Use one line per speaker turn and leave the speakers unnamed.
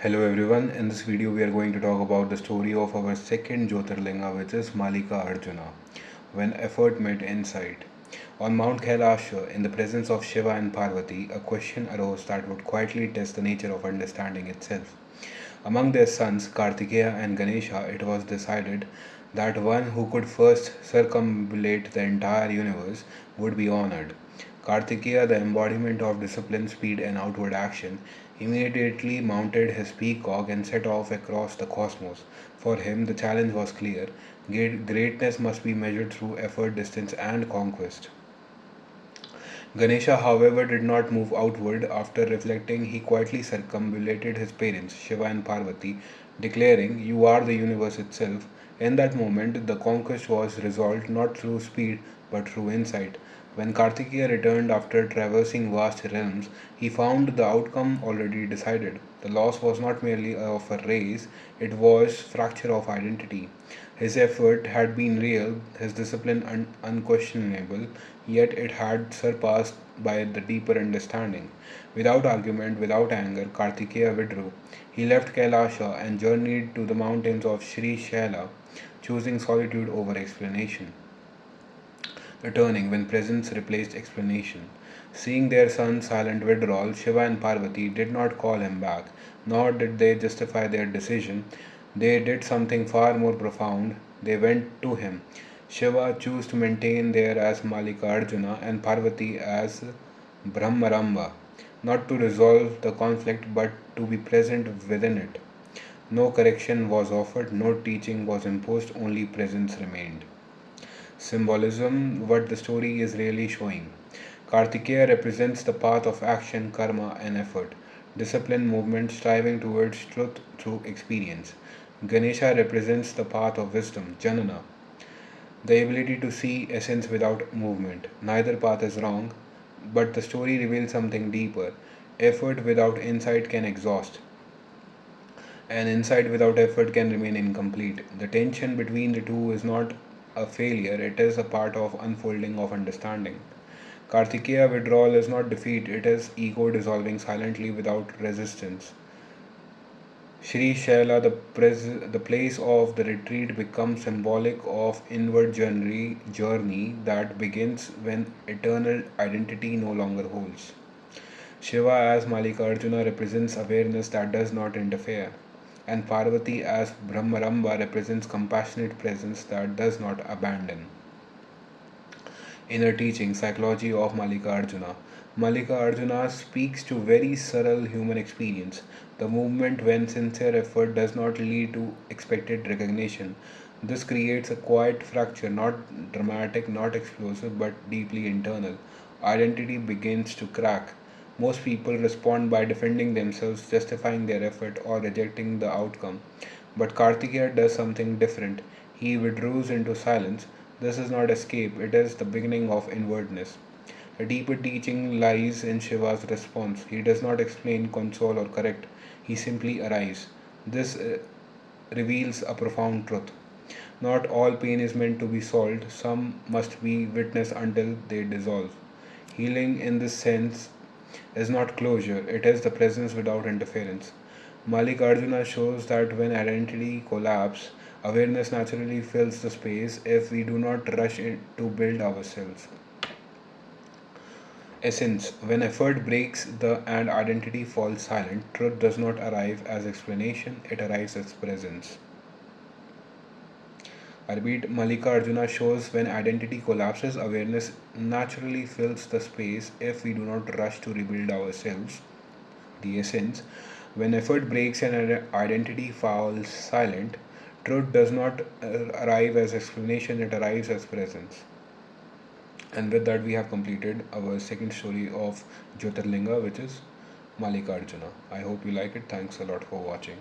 Hello everyone, in this video we are going to talk about the story of our second Jyotirlinga, which is Malikarjuna, when effort met insight. On Mount Kailāsa, in the presence of Shiva and Parvati, a question arose that would quietly test the nature of understanding itself. Among their sons, Kartikeya and Ganesha, it was decided that one who could first circumambulate the entire universe would be honored. Kartikeya, the embodiment of discipline, speed, and outward action, immediately mounted his peacock and set off across the cosmos. For him, the challenge was clear: greatness must be measured through effort, distance, and conquest. Ganesha, however, did not move outward. After reflecting, he quietly circumambulated his parents, Shiva and Parvati, declaring, "You are the universe itself." In that moment, the conquest was resolved not through speed but through insight. When Kartikeya returned after traversing vast realms, he found the outcome already decided. The loss was not merely of a race, it was fracture of identity. His effort had been real, his discipline unquestionable, yet it had surpassed by the deeper understanding. Without argument, without anger, Kartikeya withdrew. He left Kailasa and journeyed to the mountains of Sri Shaila, choosing solitude over explanation, returning when presence replaced explanation. Seeing their son's silent withdrawal, Shiva and Parvati did not call him back, nor did they justify their decision. They did something far more profound. They went to him. Shiva chose to maintain there as Malikarjuna and Parvati as Brahmaramba, not to resolve the conflict but to be present within it. No correction was offered, no teaching was imposed, only presence remained. Symbolism: what the story is really showing. Kartikeya represents the path of action, karma, and effort, discipline, movement, striving towards truth through experience. Ganesha represents the path of wisdom, janana, the ability to see essence without movement. Neither path is wrong, but the story reveals something deeper. Effort without insight can exhaust, and insight without effort can remain incomplete. The tension between the two is not a failure, it is a part of unfolding of understanding. Kartikeya withdrawal is not defeat, it is ego dissolving silently without resistance. Sri Shaila, the place of the retreat, becomes symbolic of inward journey that begins when eternal identity no longer holds. Shiva as Malikarjuna represents awareness that does not interfere, and Parvati as Brahmaramba represents compassionate presence that does not abandon. Inner teaching, psychology of Malikarjuna. Malikarjuna speaks to very subtle human experience, the movement when sincere effort does not lead to expected recognition. This creates a quiet fracture, not dramatic, not explosive, but deeply internal. Identity begins to crack. Most people respond by defending themselves, justifying their effort, or rejecting the outcome. But Kartikeya does something different. He withdraws into silence. This is not escape, it is the beginning of inwardness. The deeper teaching lies in Shiva's response. He does not explain, console, or correct, he simply arrives. This reveals a profound truth. Not all pain is meant to be solved, some must be witnessed until they dissolve. Healing in this sense is not closure, it is the presence without interference. Malikarjuna shows that when identity collapses, awareness naturally fills the space if we do not rush in to build ourselves. Essence: when effort breaks and identity falls silent, truth does not arrive as explanation, it arrives as presence. I repeat, Malikarjuna shows when identity collapses, awareness naturally fills the space if we do not rush to rebuild ourselves. The essence: when effort breaks and identity falls silent, truth does not arrive as explanation, it arrives as presence. And with that, we have completed our second story of Jyotirlinga, which is Malikarjuna. I hope you like it. Thanks a lot for watching.